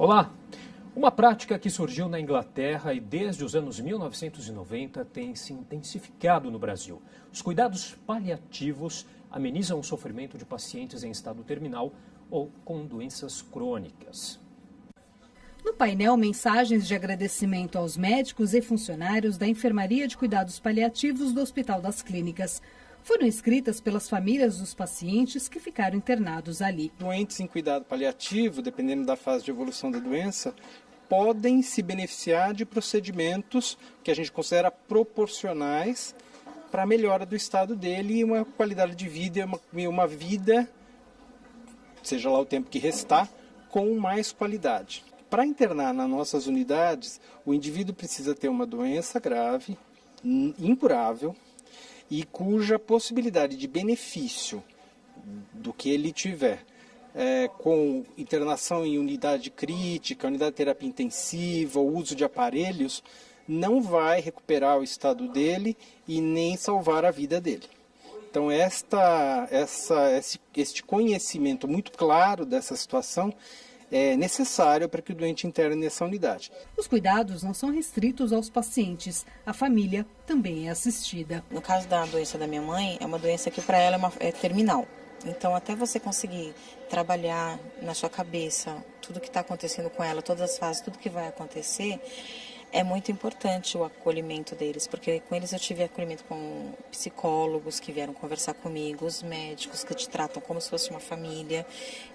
Olá! Uma prática que surgiu na Inglaterra e desde os anos 1990 tem se intensificado no Brasil. Os cuidados paliativos amenizam o sofrimento de pacientes em estado terminal ou com doenças crônicas. No painel, mensagens de agradecimento aos médicos e funcionários da Enfermaria de Cuidados Paliativos do Hospital das Clínicas. Foram escritas pelas famílias dos pacientes que ficaram internados ali. Doentes em cuidado paliativo, dependendo da fase de evolução da doença, podem se beneficiar de procedimentos que a gente considera proporcionais para a melhora do estado dele e uma qualidade de vida e uma vida, seja lá o tempo que restar, com mais qualidade. Para internar nas nossas unidades, o indivíduo precisa ter uma doença grave, incurável, e cuja possibilidade de benefício do que ele tiver, com internação em unidade crítica, unidade de terapia intensiva, o uso de aparelhos, não vai recuperar o estado dele e nem salvar a vida dele. Então, este conhecimento muito claro dessa situação é necessário para que o doente interne nessa unidade. Os cuidados não são restritos aos pacientes. A família também é assistida. No caso da doença da minha mãe, é uma doença que para ela é terminal. Então, até você conseguir trabalhar na sua cabeça tudo que está acontecendo com ela, todas as fases, tudo que vai acontecer, é muito importante o acolhimento deles, porque com eles eu tive acolhimento com psicólogos que vieram conversar comigo, os médicos que te tratam como se fosse uma família.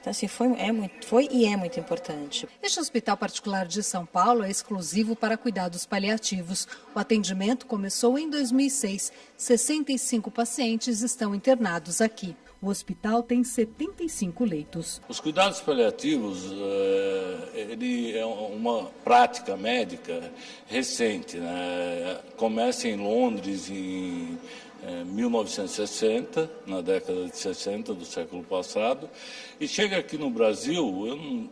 Então, assim, foi e é muito importante. Este hospital particular de São Paulo é exclusivo para cuidados paliativos. O atendimento começou em 2006. 65 pacientes estão internados aqui. O hospital tem 75 leitos. Os cuidados paliativos ele é uma prática médica recente, né? Começa em Londres em 1960, na década de 60 do século passado, e chega aqui no Brasil,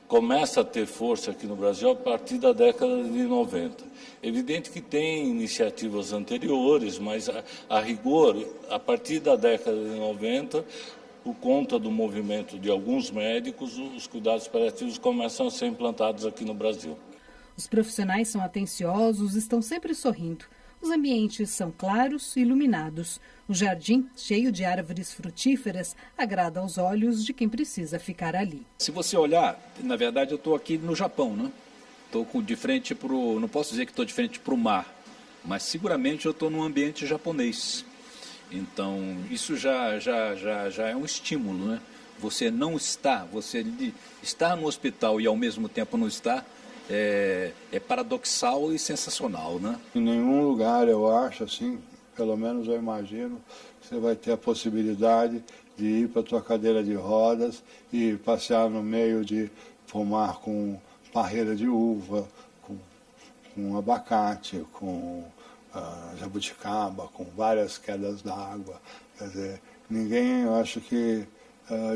começa a ter força aqui no Brasil a partir da década de 90. Evidente que tem iniciativas anteriores, mas a rigor, a partir da década de 90, por conta do movimento de alguns médicos, os cuidados paliativos começam a ser implantados aqui no Brasil. Os profissionais são atenciosos, estão sempre sorrindo. Os ambientes são claros e iluminados. O jardim, cheio de árvores frutíferas, agrada aos olhos de quem precisa ficar ali. Se você olhar, na verdade eu estou aqui no Japão, né? Estou de frente para o... Não posso dizer que estou de frente para o mar, mas seguramente eu estou num ambiente japonês. Então, isso já é um estímulo, né? Você estar no hospital e ao mesmo tempo não estar, é paradoxal e sensacional, né? Em nenhum lugar, eu acho, assim, pelo menos eu imagino, você vai ter a possibilidade de ir para a tua cadeira de rodas e passear no meio de pomar com parreira de uva, com abacate, com jabuticaba, com várias quedas d'água. Quer dizer, ninguém, eu acho que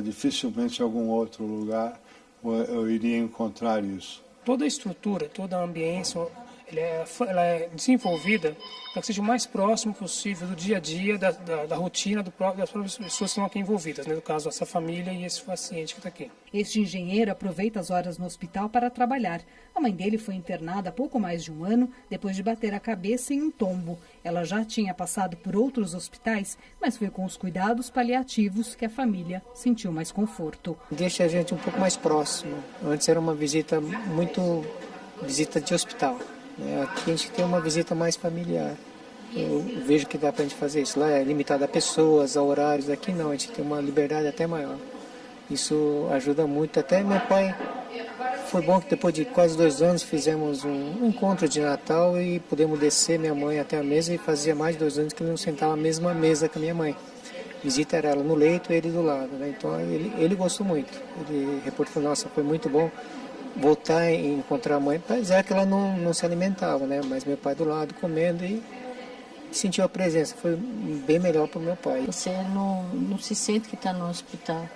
dificilmente em algum outro lugar eu iria encontrar isso. Toda a estrutura, toda a ambiência, ela é desenvolvida para que seja o mais próximo possível do dia a dia, da rotina das próprias pessoas que estão aqui envolvidas, né? No caso, essa família e esse paciente que está aqui. Este engenheiro aproveita as horas no hospital para trabalhar. A mãe dele foi internada há pouco mais de um ano, depois de bater a cabeça em um tombo. Ela já tinha passado por outros hospitais, mas foi com os cuidados paliativos que a família sentiu mais conforto. Deixa a gente um pouco mais próximo. Antes era uma visita visita de hospital. Aqui a gente tem uma visita mais familiar. Eu vejo que dá para a gente fazer isso. Lá é limitado a pessoas, a horários. Aqui não, a gente tem uma liberdade até maior. Isso ajuda muito. Até meu pai, foi bom que depois de quase 2 anos fizemos um encontro de Natal e pudemos descer minha mãe até a mesa, e fazia mais de 2 anos que ele não sentava na mesma mesa com a minha mãe. A visita era ela no leito e ele do lado, né? Então ele gostou muito. Ele reportou, nossa, foi muito bom voltar e encontrar a mãe, apesar que ela não se alimentava, né? Mas meu pai do lado comendo e sentiu a presença, foi bem melhor para o meu pai. Você não se sente que está no hospital,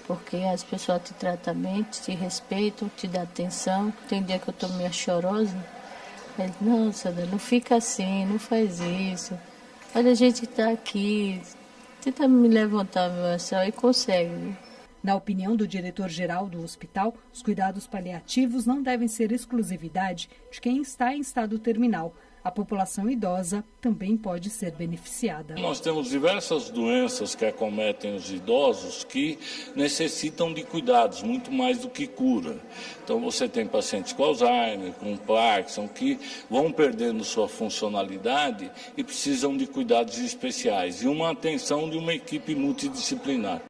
porque as pessoas te tratam bem, te respeitam, te dão atenção. Tem dia que eu estou meio chorosa, ele, não, Sandra, não fica assim, não faz isso. Olha, a gente está aqui, tenta me levantar, meu céu, e consegue. Na opinião do diretor-geral do hospital, os cuidados paliativos não devem ser exclusividade de quem está em estado terminal. A população idosa também pode ser beneficiada. Nós temos diversas doenças que acometem os idosos que necessitam de cuidados, muito mais do que cura. Então você tem pacientes com Alzheimer, com Parkinson, que vão perdendo sua funcionalidade e precisam de cuidados especiais e uma atenção de uma equipe multidisciplinar.